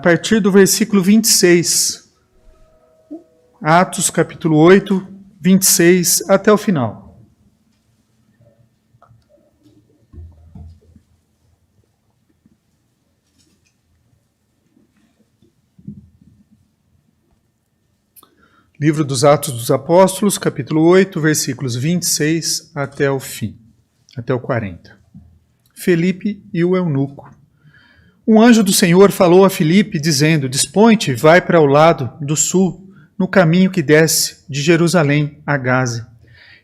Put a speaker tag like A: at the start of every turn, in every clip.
A: partir do versículo 26. Atos, capítulo 8, 26, até o final. Livro dos Atos dos Apóstolos, capítulo 8, versículos 26 até o fim, até o 40. Filipe e o eunuco. Um anjo do Senhor falou a Filipe, dizendo: Dispõe-te, vai para o lado do sul, no caminho que desce de Jerusalém a Gaza.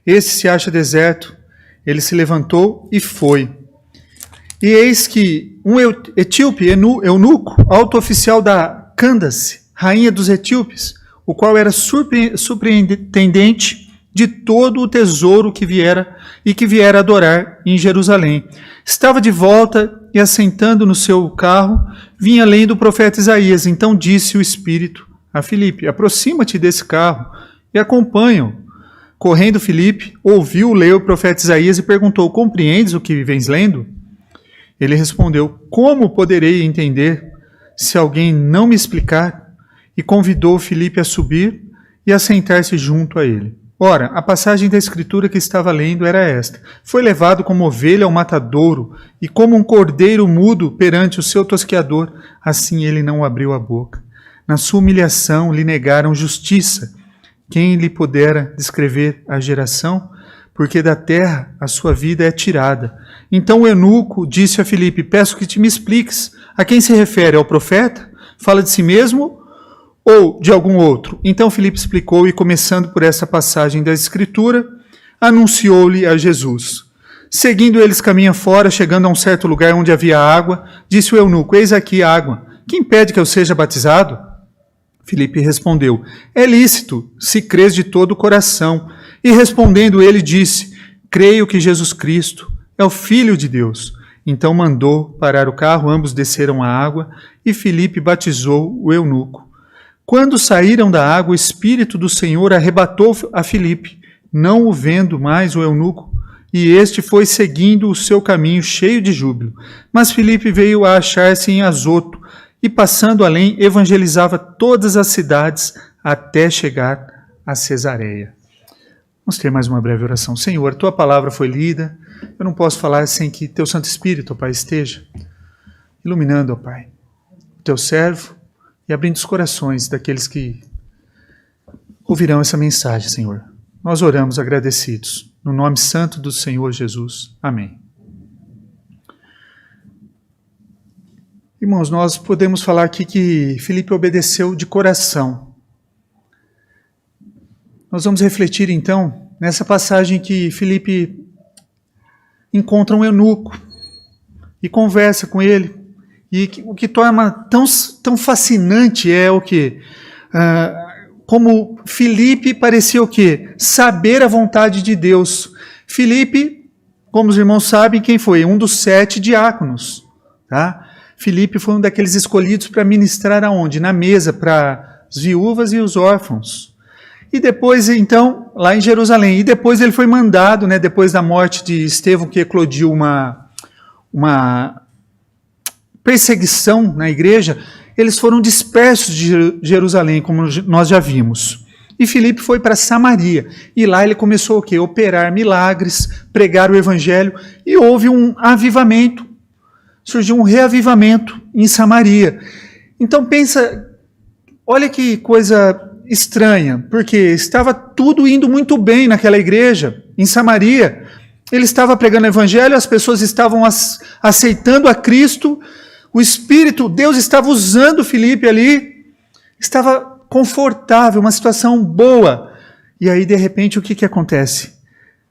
A: Esse se acha deserto. Ele se levantou e foi. E eis que um etíope eunuco, alto oficial da Cândace, rainha dos etíopes, o qual era superintendente de todo o tesouro que viera adorar em Jerusalém, estava de volta e, assentando no seu carro, vinha lendo o profeta Isaías. Então disse o Espírito a Filipe: Aproxima-te desse carro e acompanha-o. Correndo Filipe, ouviu ler o profeta Isaías e perguntou: Compreendes o que vens lendo? Ele respondeu: Como poderei entender se alguém não me explicar? E convidou Filipe a subir e a sentar-se junto a ele. Ora, a passagem da Escritura que estava lendo era esta: Foi levado como ovelha ao matadouro, e como um cordeiro mudo perante o seu tosqueador, assim ele não abriu a boca. Na sua humilhação lhe negaram justiça. Quem lhe pudera descrever a geração? Porque da terra a sua vida é tirada. Então o eunuco disse a Filipe: Peço que te me expliques. A quem se refere? Ao profeta? Fala de si mesmo ou de algum outro? Então Filipe explicou, e começando por essa passagem da Escritura, anunciou-lhe a Jesus. Seguindo eles caminho fora, chegando a um certo lugar onde havia água, disse o eunuco: Eis aqui a água. Quem impede que eu seja batizado? Filipe respondeu: É lícito, se crês de todo o coração. E respondendo ele disse: Creio que Jesus Cristo é o Filho de Deus. Então mandou parar o carro, ambos desceram a água, e Filipe batizou o eunuco. Quando saíram da água, o Espírito do Senhor arrebatou a Filipe, não o vendo mais o eunuco, e este foi seguindo o seu caminho cheio de júbilo. Mas Filipe veio a achar-se em Azoto, e passando além, evangelizava todas as cidades até chegar a Cesareia. Vamos ter mais uma breve oração. Senhor, Tua palavra foi lida, eu não posso falar sem que Teu Santo Espírito, ó Pai, esteja iluminando, ó Pai, o Teu servo, e abrindo os corações daqueles que ouvirão essa mensagem, Senhor. Nós oramos agradecidos, no nome santo do Senhor Jesus. Amém. Irmãos, nós podemos falar aqui que Filipe obedeceu de coração. Nós vamos refletir então nessa passagem que Filipe encontra um eunuco e conversa com ele. E o que torna tão fascinante é o que? Como Filipe parecia o quê? Saber a vontade de Deus. Filipe, como os irmãos sabem, quem foi? Um dos 7 diáconos. Tá? Filipe foi um daqueles escolhidos para ministrar aonde? Na mesa, para as viúvas e os órfãos. E depois, então, lá em Jerusalém. E depois ele foi mandado, né, depois da morte de Estevão, que eclodiu uma perseguição na igreja, eles foram dispersos de Jerusalém, como nós já vimos. E Filipe foi para Samaria, e lá ele começou o quê? Operar milagres, pregar o evangelho, e houve um avivamento, surgiu um reavivamento em Samaria. Então pensa, olha que coisa estranha, porque estava tudo indo muito bem naquela igreja, em Samaria. Ele estava pregando o evangelho, as pessoas estavam aceitando a Cristo, o Espírito, Deus estava usando Filipe ali, estava confortável, uma situação boa. E aí, de repente, o que acontece?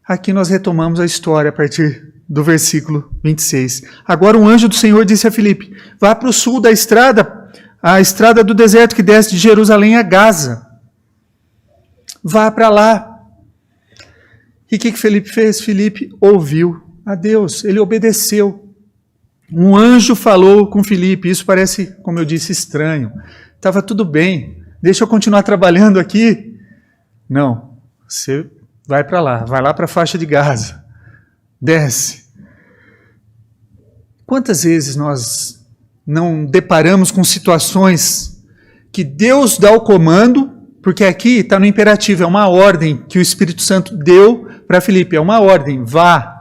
A: Aqui nós retomamos a história a partir do versículo 26. Agora um anjo do Senhor disse a Filipe: vá para o sul da estrada, a estrada do deserto que desce de Jerusalém a Gaza. Vá para lá. E o que Filipe fez? Filipe ouviu a Deus, ele obedeceu. Um anjo falou com Filipe, isso parece, como eu disse, estranho. Estava tudo bem, deixa eu continuar trabalhando aqui. Não, você vai para lá, vai lá para a faixa de Gaza, desce. Quantas vezes nós não deparamos com situações que Deus dá o comando, porque aqui está no imperativo, é uma ordem que o Espírito Santo deu para Filipe, é uma ordem, vá,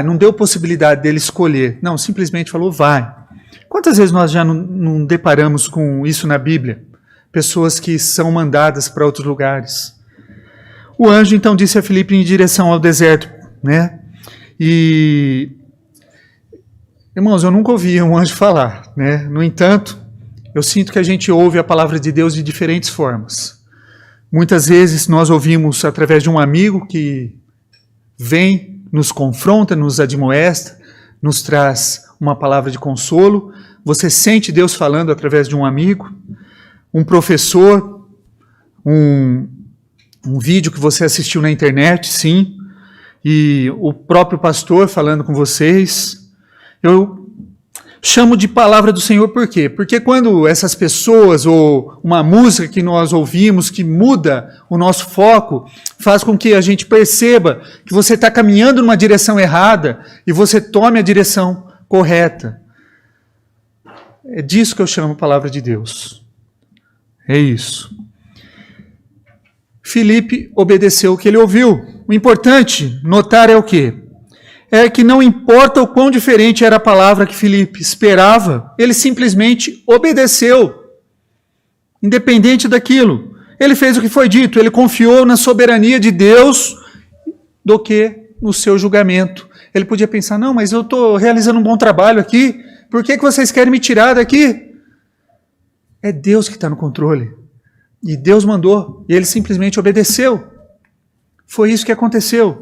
A: não deu possibilidade dele escolher, não, simplesmente falou, vai. Quantas vezes nós já não deparamos com isso na Bíblia? Pessoas que são mandadas para outros lugares. O anjo então disse a Filipe em direção ao deserto, né? E, irmãos, eu nunca ouvi um anjo falar, né? No entanto, eu sinto que a gente ouve a palavra de Deus de diferentes formas. Muitas vezes nós ouvimos através de um amigo que vem, nos confronta, nos admoesta, nos traz uma palavra de consolo. Você sente Deus falando através de um amigo, um professor, um vídeo que você assistiu na internet, sim, e o próprio pastor falando com vocês. Eu chamo de palavra do Senhor por quê? Porque quando essas pessoas, ou uma música que nós ouvimos, que muda o nosso foco, faz com que a gente perceba que você está caminhando numa direção errada e você tome a direção correta. É disso que eu chamo palavra de Deus. É isso. Filipe obedeceu o que ele ouviu. O importante notar é o quê? É que não importa o quão diferente era a palavra que Filipe esperava, ele simplesmente obedeceu. Independente daquilo. Ele fez o que foi dito, ele confiou na soberania de Deus do que no seu julgamento. Ele podia pensar, não, mas eu estou realizando um bom trabalho aqui, por que vocês querem me tirar daqui? É Deus que está no controle. E Deus mandou, e ele simplesmente obedeceu. Foi isso que aconteceu.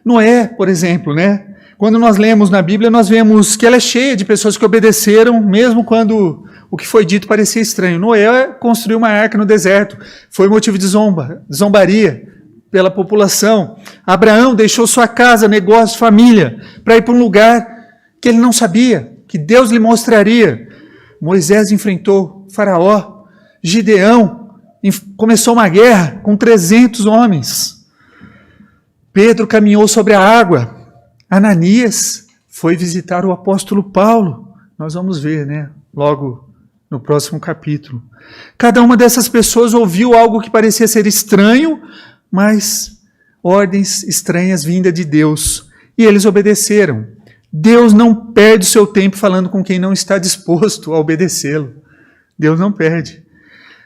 A: Noé, por exemplo, né? Quando nós lemos na Bíblia, nós vemos que ela é cheia de pessoas que obedeceram, mesmo quando o que foi dito parecia estranho. Noé construiu uma arca no deserto, foi motivo de zombaria pela população. Abraão deixou sua casa, negócio, família, para ir para um lugar que ele não sabia, que Deus lhe mostraria. Moisés enfrentou Faraó, Gideão começou uma guerra com 300 homens. Pedro caminhou sobre a água. Ananias foi visitar o apóstolo Paulo. Nós vamos ver, né? Logo no próximo capítulo. Cada uma dessas pessoas ouviu algo que parecia ser estranho, mas ordens estranhas vindas de Deus. E eles obedeceram. Deus não perde o seu tempo falando com quem não está disposto a obedecê-lo. Deus não perde.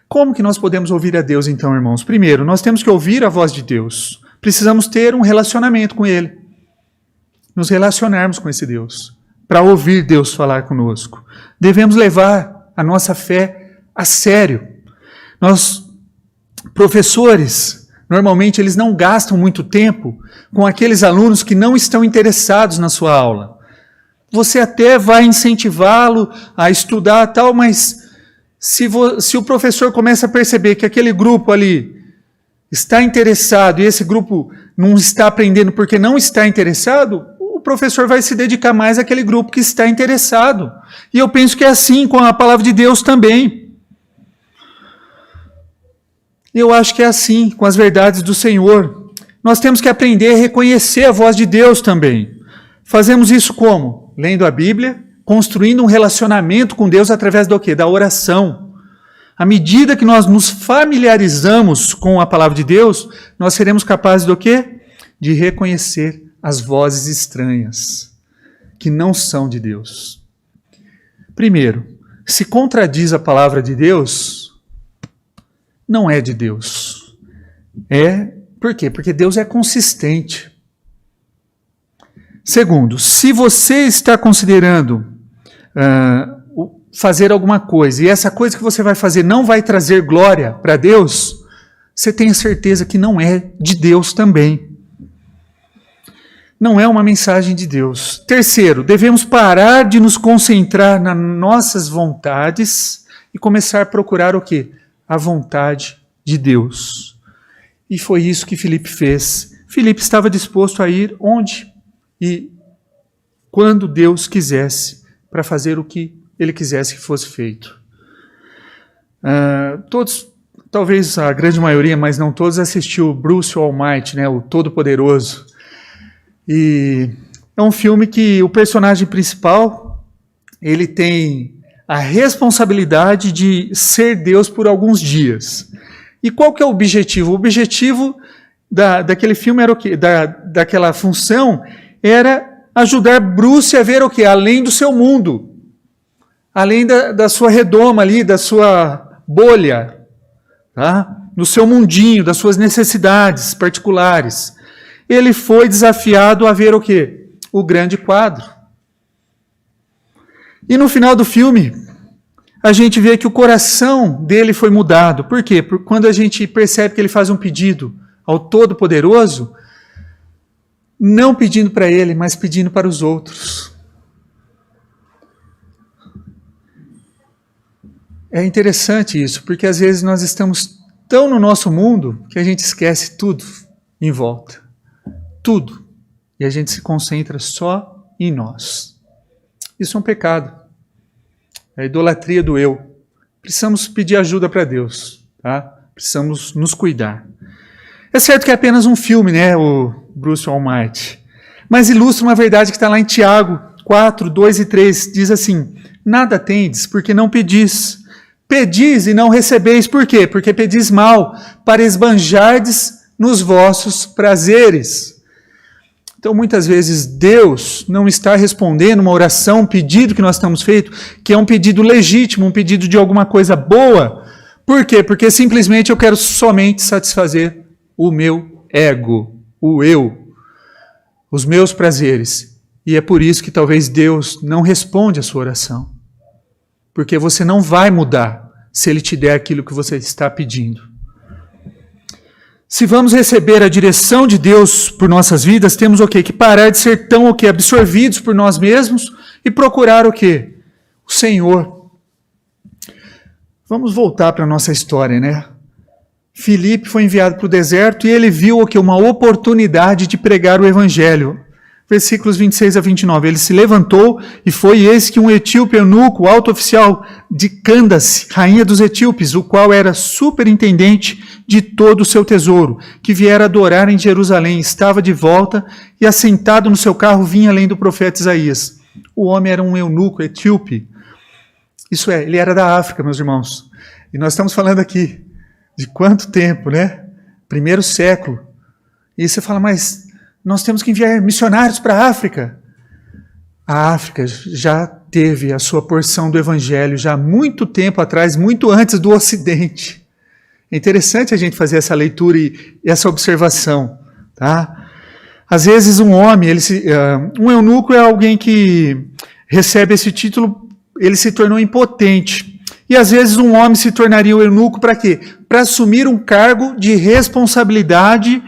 A: Como que nós podemos ouvir a Deus então, irmãos? Primeiro, nós temos que ouvir a voz de Deus. Precisamos ter um relacionamento com Ele. Nos relacionarmos com esse Deus. Para ouvir Deus falar conosco. Devemos levar a nossa fé a sério. Nós, professores, normalmente eles não gastam muito tempo com aqueles alunos que não estão interessados na sua aula. Você até vai incentivá-lo a estudar tal, mas se o professor começa a perceber que aquele grupo ali está interessado e esse grupo não está aprendendo porque não está interessado, o professor vai se dedicar mais àquele grupo que está interessado. E eu penso que é assim com a palavra de Deus também. Eu acho que é assim com as verdades do Senhor. Nós temos que aprender a reconhecer a voz de Deus também. Fazemos isso como? Lendo a Bíblia, construindo um relacionamento com Deus através do quê? Da oração. À medida que nós nos familiarizamos com a palavra de Deus, nós seremos capazes do quê? De reconhecer as vozes estranhas, que não são de Deus. Primeiro, se contradiz a palavra de Deus, não é de Deus. Por quê? Porque Deus é consistente. Segundo, se você está considerando fazer alguma coisa, e essa coisa que você vai fazer não vai trazer glória para Deus, você tenha certeza que não é de Deus também. Não é uma mensagem de Deus. Terceiro, devemos parar de nos concentrar nas nossas vontades e começar a procurar o quê? A vontade de Deus. E foi isso que Filipe fez. Filipe estava disposto a ir onde e quando Deus quisesse, para fazer o que ele quisesse que fosse feito. Todos, talvez a grande maioria, mas não todos, assistiu Bruce Almighty, né, o Todo-Poderoso. E é um filme que o personagem principal, ele tem a responsabilidade de ser Deus por alguns dias. E qual que é o objetivo? O objetivo daquele filme era o quê? Daquela função era ajudar Bruce a ver o quê? Além do seu mundo, além da sua redoma ali, da sua bolha, tá? No seu mundinho, das suas necessidades particulares. Ele foi desafiado a ver o quê? O grande quadro. E no final do filme, a gente vê que o coração dele foi mudado. Por quê? Porque quando a gente percebe que ele faz um pedido ao Todo-Poderoso, não pedindo para ele, mas pedindo para os outros. É interessante isso, porque às vezes nós estamos tão no nosso mundo que a gente esquece tudo em volta. Tudo. E a gente se concentra só em nós. Isso é um pecado. É a idolatria do eu. Precisamos pedir ajuda para Deus. Tá? Precisamos nos cuidar. É certo que é apenas um filme, né, o Bruce Almighty. Mas ilustra uma verdade que está lá em Tiago 4, 2 e 3. Diz assim: nada tendes, porque não pedis. Pedis e não recebeis. Por quê? Porque pedis mal, para esbanjardes nos vossos prazeres. Então, muitas vezes, Deus não está respondendo uma oração, um pedido que nós estamos feito, que é um pedido legítimo, um pedido de alguma coisa boa. Por quê? Porque simplesmente eu quero somente satisfazer o meu ego, o eu, os meus prazeres. E é por isso que talvez Deus não responde a sua oração. Porque você não vai mudar se Ele te der aquilo que você está pedindo. Se vamos receber a direção de Deus por nossas vidas, temos o quê? Que parar de ser tão o quê? Absorvidos por nós mesmos e procurar o quê? O Senhor. Vamos voltar para a nossa história, né? Filipe foi enviado para o deserto e ele viu o quê? Uma oportunidade de pregar o Evangelho. Versículos 26 a 29. Ele se levantou e foi eis que um etíope eunuco, alto oficial de Candace, rainha dos etíopes, o qual era superintendente de todo o seu tesouro, que viera adorar em Jerusalém, estava de volta e assentado no seu carro vinha além do profeta Isaías. O homem era um eunuco etíope. Isso é, ele era da África, meus irmãos. E nós estamos falando aqui de quanto tempo, né? 1º século. E você fala, mas nós temos que enviar missionários para a África. A África já teve a sua porção do Evangelho já há muito tempo atrás, muito antes do Ocidente. É interessante a gente fazer essa leitura e essa observação. Tá? Às vezes um homem, um eunuco é alguém que recebe esse título, ele se tornou impotente. E às vezes um homem se tornaria um eunuco para quê? Para assumir um cargo de responsabilidade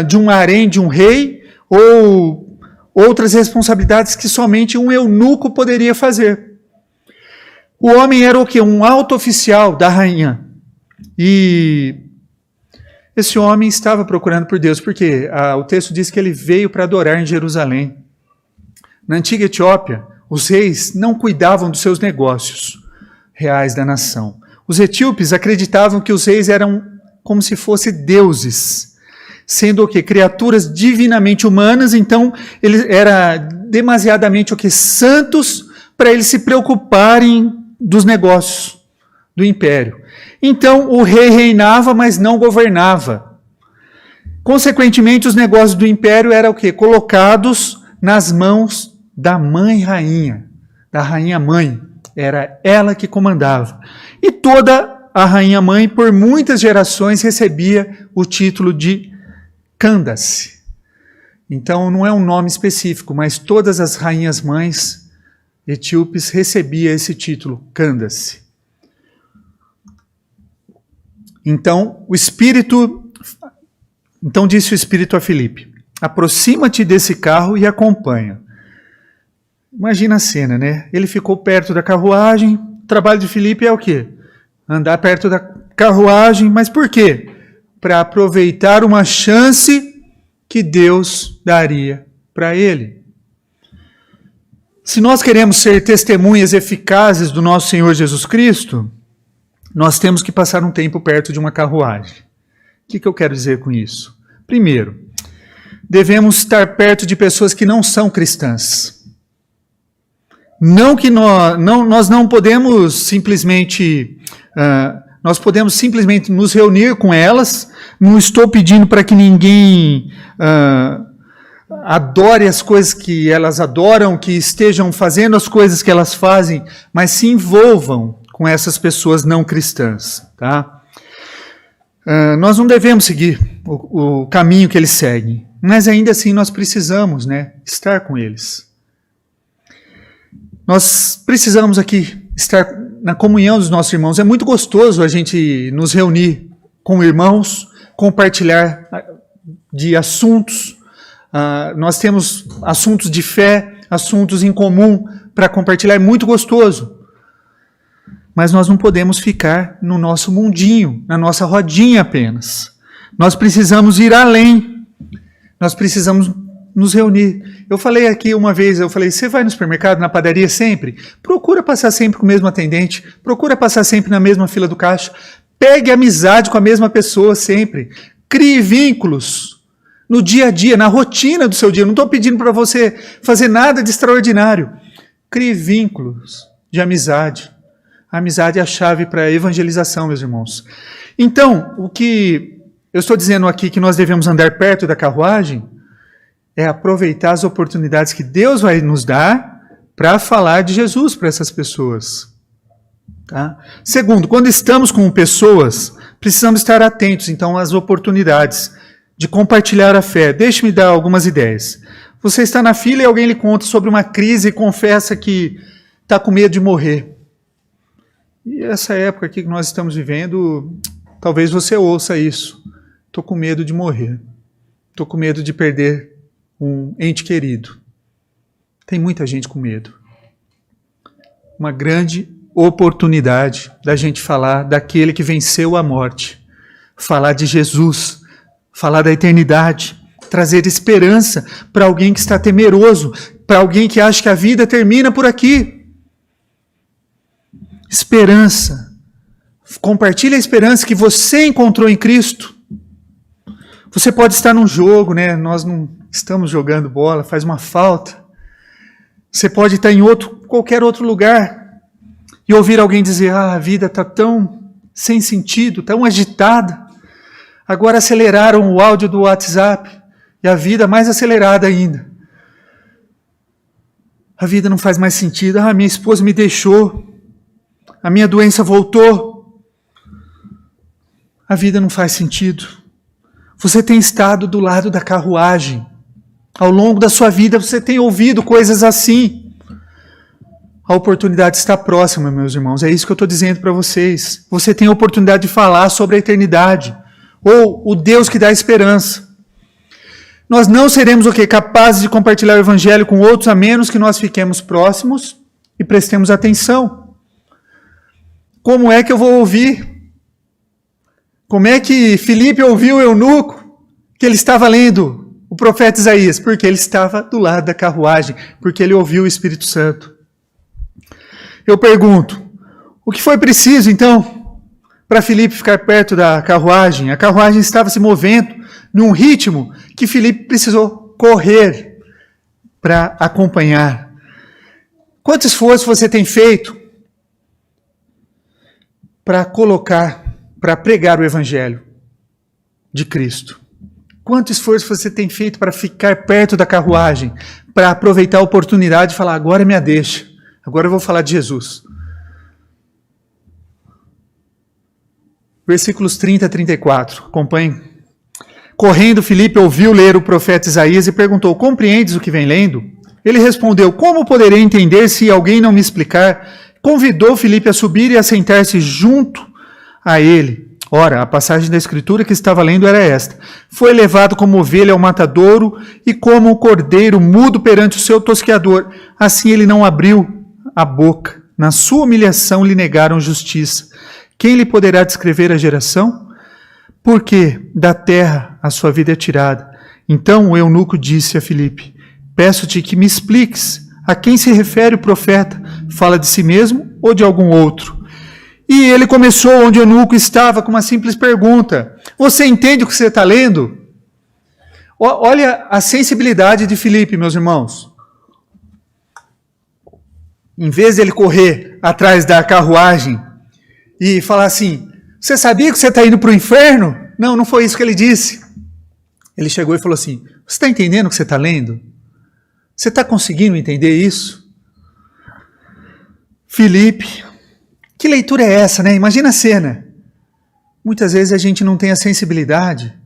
A: de um harém, de um rei, ou outras responsabilidades que somente um eunuco poderia fazer. O homem era o quê? Um alto oficial da rainha. E esse homem estava procurando por Deus, porque o texto diz que ele veio para adorar em Jerusalém. Na antiga Etiópia, os reis não cuidavam dos seus negócios reais da nação. Os etíopes acreditavam que os reis eram como se fossem deuses, sendo o quê? Criaturas divinamente humanas, então eles eram demasiadamente o quê? Santos para eles se preocuparem dos negócios do império. Então o rei reinava, mas não governava. Consequentemente, os negócios do império eram o quê? Colocados nas mãos da mãe rainha, da rainha mãe. Era ela que comandava. E toda a rainha mãe, por muitas gerações, recebia o título de Candace. Então não é um nome específico, mas todas as rainhas mães etíopes recebiam esse título, Candace. Então disse o Espírito a Filipe: aproxima-te desse carro e acompanha. Imagina a cena, né? Ele ficou perto da carruagem. O trabalho de Filipe é o quê? Andar perto da carruagem. Mas por quê? Para aproveitar uma chance que Deus daria para ele. Se nós queremos ser testemunhas eficazes do nosso Senhor Jesus Cristo, nós temos que passar um tempo perto de uma carruagem. O que eu quero dizer com isso? Primeiro, devemos estar perto de pessoas que não são cristãs. Não que nós não podemos simplesmente, nós podemos simplesmente nos reunir com elas. Não estou pedindo para que ninguém adore as coisas que elas adoram, que estejam fazendo as coisas que elas fazem, mas se envolvam com essas pessoas não cristãs, tá? Nós não devemos seguir o caminho que eles seguem, mas ainda assim nós precisamos, né, estar com eles. Nós precisamos aqui estar na comunhão dos nossos irmãos. É muito gostoso a gente nos reunir com irmãos, compartilhar de assuntos. Nós temos assuntos de fé, assuntos em comum para compartilhar. É muito gostoso. Mas nós não podemos ficar no nosso mundinho, na nossa rodinha apenas. Nós precisamos ir além. Nós precisamos nos reunir. Eu falei aqui uma vez, você vai no supermercado, na padaria sempre? Procura passar sempre com o mesmo atendente, procura passar sempre na mesma fila do caixa, pegue amizade com a mesma pessoa sempre, crie vínculos no dia a dia, na rotina do seu dia. Eu não estou pedindo para você fazer nada de extraordinário. Crie vínculos de amizade. A amizade é a chave para a evangelização, meus irmãos. Então, o que eu estou dizendo aqui que nós devemos andar perto da carruagem é aproveitar as oportunidades que Deus vai nos dar para falar de Jesus para essas pessoas. Tá? Segundo, quando estamos com pessoas, precisamos estar atentos, então, às oportunidades de compartilhar a fé. Deixe-me dar algumas ideias. Você está na fila e alguém lhe conta sobre uma crise e confessa que está com medo de morrer. E essa época aqui que nós estamos vivendo, talvez você ouça isso. Estou com medo de morrer. Estou com medo de perder um ente querido. Tem muita gente com medo. Uma grande oportunidade da gente falar daquele que venceu a morte. Falar de Jesus. Falar da eternidade. Trazer esperança para alguém que está temeroso. Para alguém que acha que a vida termina por aqui. Esperança. Compartilhe a esperança que você encontrou em Cristo. Você pode estar num jogo, né? Nós não estamos jogando bola, faz uma falta. Você pode estar em qualquer outro lugar e ouvir alguém dizer: a vida está tão sem sentido, tão agitada. Agora aceleraram o áudio do WhatsApp e a vida mais acelerada ainda. A vida não faz mais sentido. Minha esposa me deixou. A minha doença voltou. A vida não faz sentido. Você tem estado do lado da carruagem. Ao longo da sua vida você tem ouvido coisas assim. A oportunidade está próxima, meus irmãos. É isso que eu estou dizendo para vocês. Você tem a oportunidade de falar sobre a eternidade. Ou o Deus que dá esperança. Nós não seremos capazes de compartilhar o evangelho com outros, a menos que nós fiquemos próximos e prestemos atenção. Como é que eu vou ouvir? Como é que Filipe ouviu o eunuco que ele estava lendo o profeta Isaías? Porque ele estava do lado da carruagem, porque ele ouviu o Espírito Santo. Eu pergunto, o que foi preciso então para Filipe ficar perto da carruagem? A carruagem estava se movendo num ritmo que Filipe precisou correr para acompanhar. Quanto esforço você tem feito para pregar o Evangelho de Cristo? Quanto esforço você tem feito para ficar perto da carruagem, para aproveitar a oportunidade e falar: agora é minha deixa, agora eu vou falar de Jesus. Versículos 30 a 34, acompanhem. Correndo, Filipe ouviu ler o profeta Isaías e perguntou: compreendes o que vem lendo? Ele respondeu: como poderei entender se alguém não me explicar? Convidou Filipe a subir e a sentar-se junto a ele. Ora, a passagem da Escritura que estava lendo era esta: foi levado como ovelha ao matadouro e como um cordeiro mudo perante o seu tosqueador. Assim ele não abriu a boca. Na sua humilhação lhe negaram justiça. Quem lhe poderá descrever a geração? Porque da terra a sua vida é tirada. Então o eunuco disse a Filipe: peço-te que me expliques a quem se refere o profeta. Fala de si mesmo ou de algum outro? E ele começou onde o eunuco estava com uma simples pergunta: você entende o que você está lendo? Olha a sensibilidade de Filipe, meus irmãos. em vez de ele correr atrás da carruagem e falar assim, você sabia que você está indo para o inferno? Não, não foi isso que ele disse. Ele chegou e falou assim, você está entendendo o que você está lendo? Você está conseguindo entender isso? Filipe, que leitura é essa, né? Imagina a cena. Muitas vezes a gente não tem a sensibilidade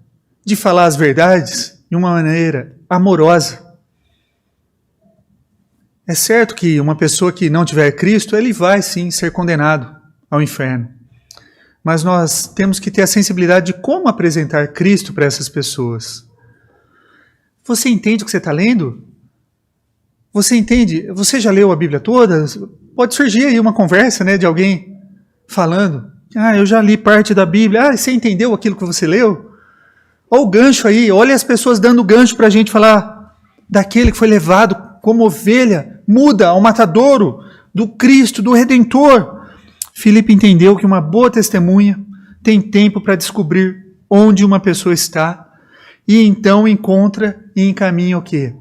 A: de falar as verdades de uma maneira amorosa. É certo que uma pessoa que não tiver Cristo, ele vai sim ser condenado ao inferno. Mas nós temos que ter a sensibilidade de como apresentar Cristo para essas pessoas. Você entende o que você está lendo? Você entende? Você já leu a Bíblia toda? Pode surgir aí uma conversa, né, de alguém falando. Eu já li parte da Bíblia. Você entendeu aquilo que você leu? Olha o gancho aí. Olha as pessoas dando gancho para a gente falar daquele que foi levado como ovelha muda ao matadouro, do Cristo, do Redentor. Filipe entendeu que uma boa testemunha tem tempo para descobrir onde uma pessoa está e então encontra e encaminha o quê?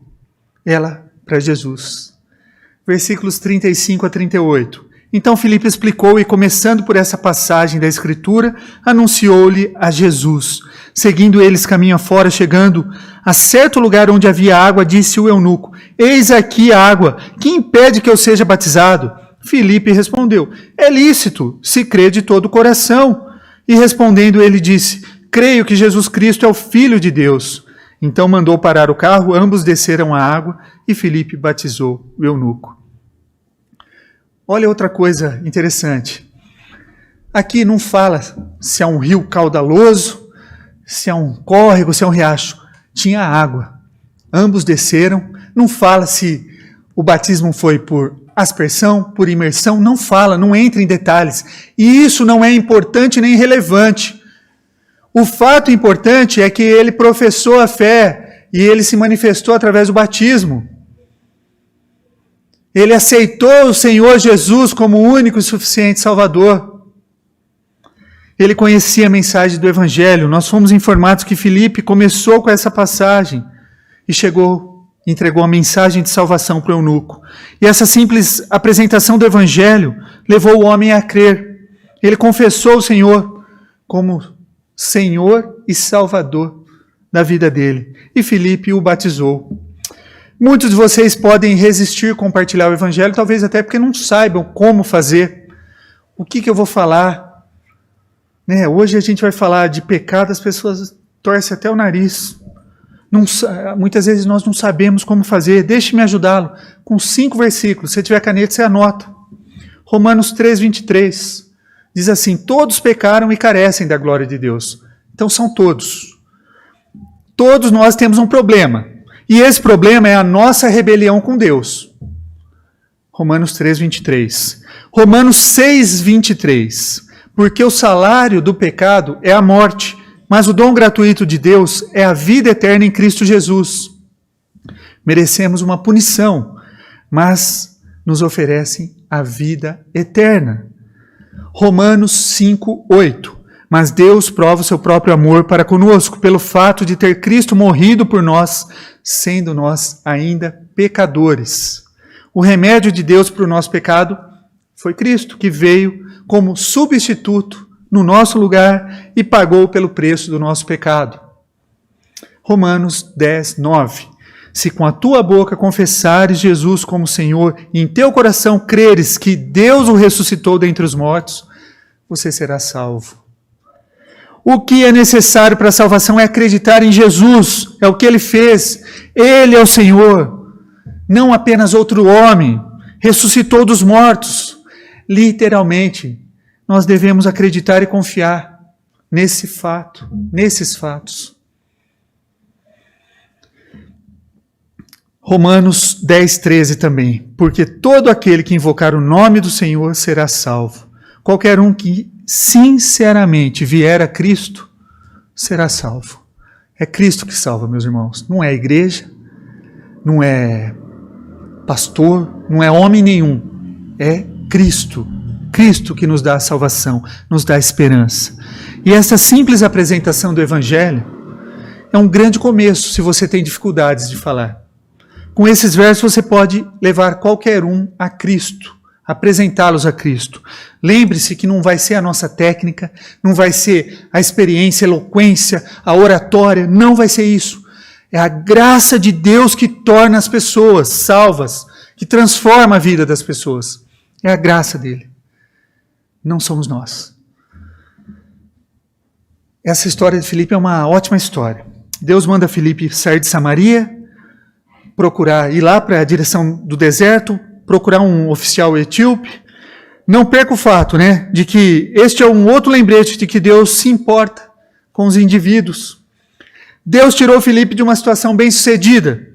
A: Ela para Jesus. Versículos 35 a 38. Então Filipe explicou e, começando por essa passagem da Escritura, anunciou-lhe a Jesus. Seguindo eles caminho afora, chegando a certo lugar onde havia água, disse o eunuco, eis aqui a água, que impede que eu seja batizado? Filipe respondeu, é lícito, se crê de todo o coração. E respondendo ele disse, creio que Jesus Cristo é o Filho de Deus. Então mandou parar o carro, ambos desceram a água e Filipe batizou o eunuco. Olha outra coisa interessante. Aqui não fala se é um rio caudaloso, se é um córrego, se é um riacho. Tinha água. Ambos desceram. Não fala se o batismo foi por aspersão, por imersão. Não fala, não entra em detalhes. E isso não é importante nem relevante. O fato importante é que ele professou a fé e ele se manifestou através do batismo. Ele aceitou o Senhor Jesus como o único e suficiente Salvador. Ele conhecia a mensagem do Evangelho. Nós fomos informados que Filipe começou com essa passagem e entregou a mensagem de salvação para o eunuco. E essa simples apresentação do Evangelho levou o homem a crer. Ele confessou o Senhor como Senhor e Salvador da vida dele. E Filipe o batizou. Muitos de vocês podem resistir a compartilhar o Evangelho, talvez até porque não saibam como fazer. O que eu vou falar? Hoje a gente vai falar de pecado, as pessoas torcem até o nariz. Muitas vezes nós não sabemos como fazer. Deixe-me ajudá-lo. Com 5 versículos, se tiver caneta, você anota. Romanos 3:23 diz assim, todos pecaram e carecem da glória de Deus. Então são todos. Todos nós temos um problema. E esse problema é a nossa rebelião com Deus. Romanos 3:23. Romanos 6:23. Porque o salário do pecado é a morte, mas o dom gratuito de Deus é a vida eterna em Cristo Jesus. Merecemos uma punição, mas nos oferecem a vida eterna. Romanos 5:8. Mas Deus prova o seu próprio amor para conosco, pelo fato de ter Cristo morrido por nós, sendo nós ainda pecadores. O remédio de Deus para o nosso pecado foi Cristo, que veio como substituto no nosso lugar e pagou pelo preço do nosso pecado. Romanos 10:9. Se com a tua boca confessares Jesus como Senhor e em teu coração creres que Deus o ressuscitou dentre os mortos, você será salvo. O que é necessário para a salvação é acreditar em Jesus, é o que Ele fez. Ele é o Senhor, não apenas outro homem, ressuscitou dos mortos. Literalmente, nós devemos acreditar e confiar nesses fatos. Romanos 10:13 também. Porque todo aquele que invocar o nome do Senhor será salvo. Qualquer um que sinceramente vier a Cristo, será salvo. É Cristo que salva, meus irmãos. Não é a igreja, não é pastor, não é homem nenhum. É Cristo. Cristo que nos dá a salvação, nos dá a esperança. E essa simples apresentação do Evangelho é um grande começo, se você tem dificuldades de falar. Com esses versos você pode levar qualquer um a Cristo. apresentá-los a Cristo. Lembre-se que não vai ser a nossa técnica, não vai ser a experiência, a eloquência, a oratória, não vai ser isso. É a graça de Deus que torna as pessoas salvas, que transforma a vida das pessoas. É a graça dele. Não somos nós. Essa história de Filipe é uma ótima história. Deus manda Filipe sair de Samaria, ir lá para a direção do deserto, procurar um oficial etíope. Não perca o fato, de que este é um outro lembrete de que Deus se importa com os indivíduos. Deus tirou Filipe de uma situação bem-sucedida,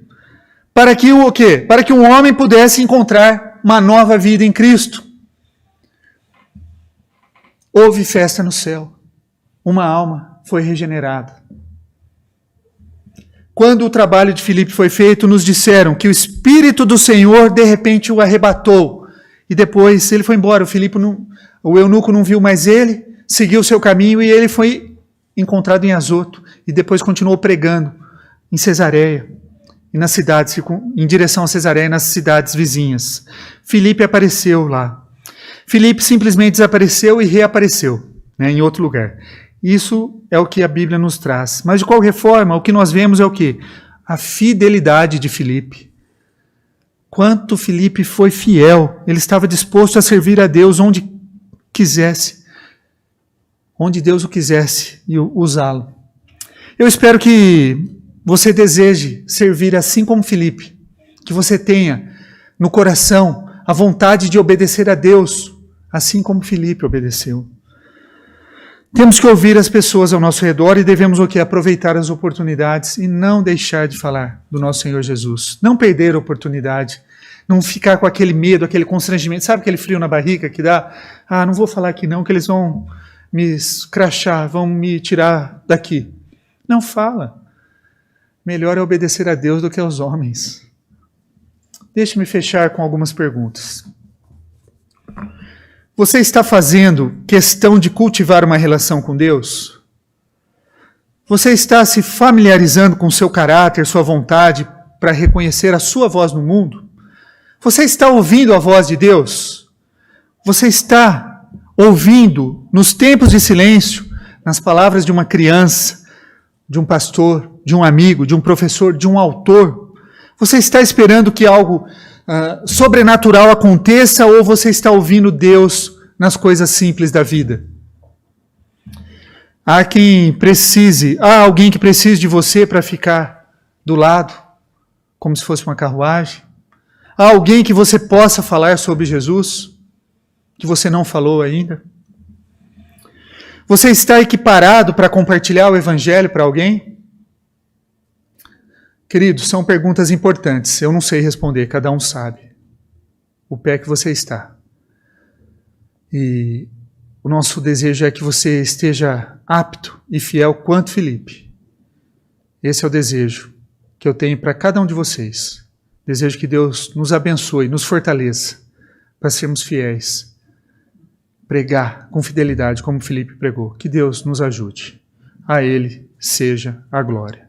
A: para que o quê? Para que um homem pudesse encontrar uma nova vida em Cristo. Houve festa no céu. Uma alma foi regenerada. Quando o trabalho de Filipe foi feito, nos disseram que o Espírito do Senhor de repente o arrebatou. E depois ele foi embora. O eunuco não viu mais ele, seguiu o seu caminho e ele foi encontrado em Azoto. E depois continuou pregando em Cesareia, e nas cidades, em direção a Cesareia, nas cidades vizinhas. Filipe apareceu lá. Filipe simplesmente desapareceu e reapareceu, em outro lugar. Isso é o que a Bíblia nos traz. Mas de qualquer forma, o que nós vemos é o quê? A fidelidade de Filipe. Quanto Filipe foi fiel. Ele estava disposto a servir a Deus onde quisesse. Onde Deus o quisesse e usá-lo. Eu espero que você deseje servir assim como Filipe. Que você tenha no coração a vontade de obedecer a Deus, assim como Filipe obedeceu. Temos que ouvir as pessoas ao nosso redor e devemos o quê? Aproveitar as oportunidades e não deixar de falar do nosso Senhor Jesus. Não perder a oportunidade, não ficar com aquele medo, aquele constrangimento. Sabe aquele frio na barriga que dá? Não vou falar aqui não, que eles vão me escrachar, vão me tirar daqui. Não fala. Melhor é obedecer a Deus do que aos homens. Deixe-me fechar com algumas perguntas. Você está fazendo questão de cultivar uma relação com Deus? Você está se familiarizando com seu caráter, sua vontade, para reconhecer a sua voz no mundo? Você está ouvindo a voz de Deus? Você está ouvindo, nos tempos de silêncio, nas palavras de uma criança, de um pastor, de um amigo, de um professor, de um autor? Você está esperando que algo sobrenatural aconteça ou você está ouvindo Deus nas coisas simples da vida? Há alguém que precise de você para ficar do lado, como se fosse uma carruagem? Há alguém que você possa falar sobre Jesus, que você não falou ainda? Você está equiparado para compartilhar o Evangelho para alguém? Queridos, são perguntas importantes. Eu não sei responder, cada um sabe o pé que você está. E o nosso desejo é que você esteja apto e fiel quanto Filipe. Esse é o desejo que eu tenho para cada um de vocês. Desejo que Deus nos abençoe, nos fortaleça para sermos fiéis. Pregar com fidelidade como Filipe pregou. Que Deus nos ajude. A Ele seja a glória.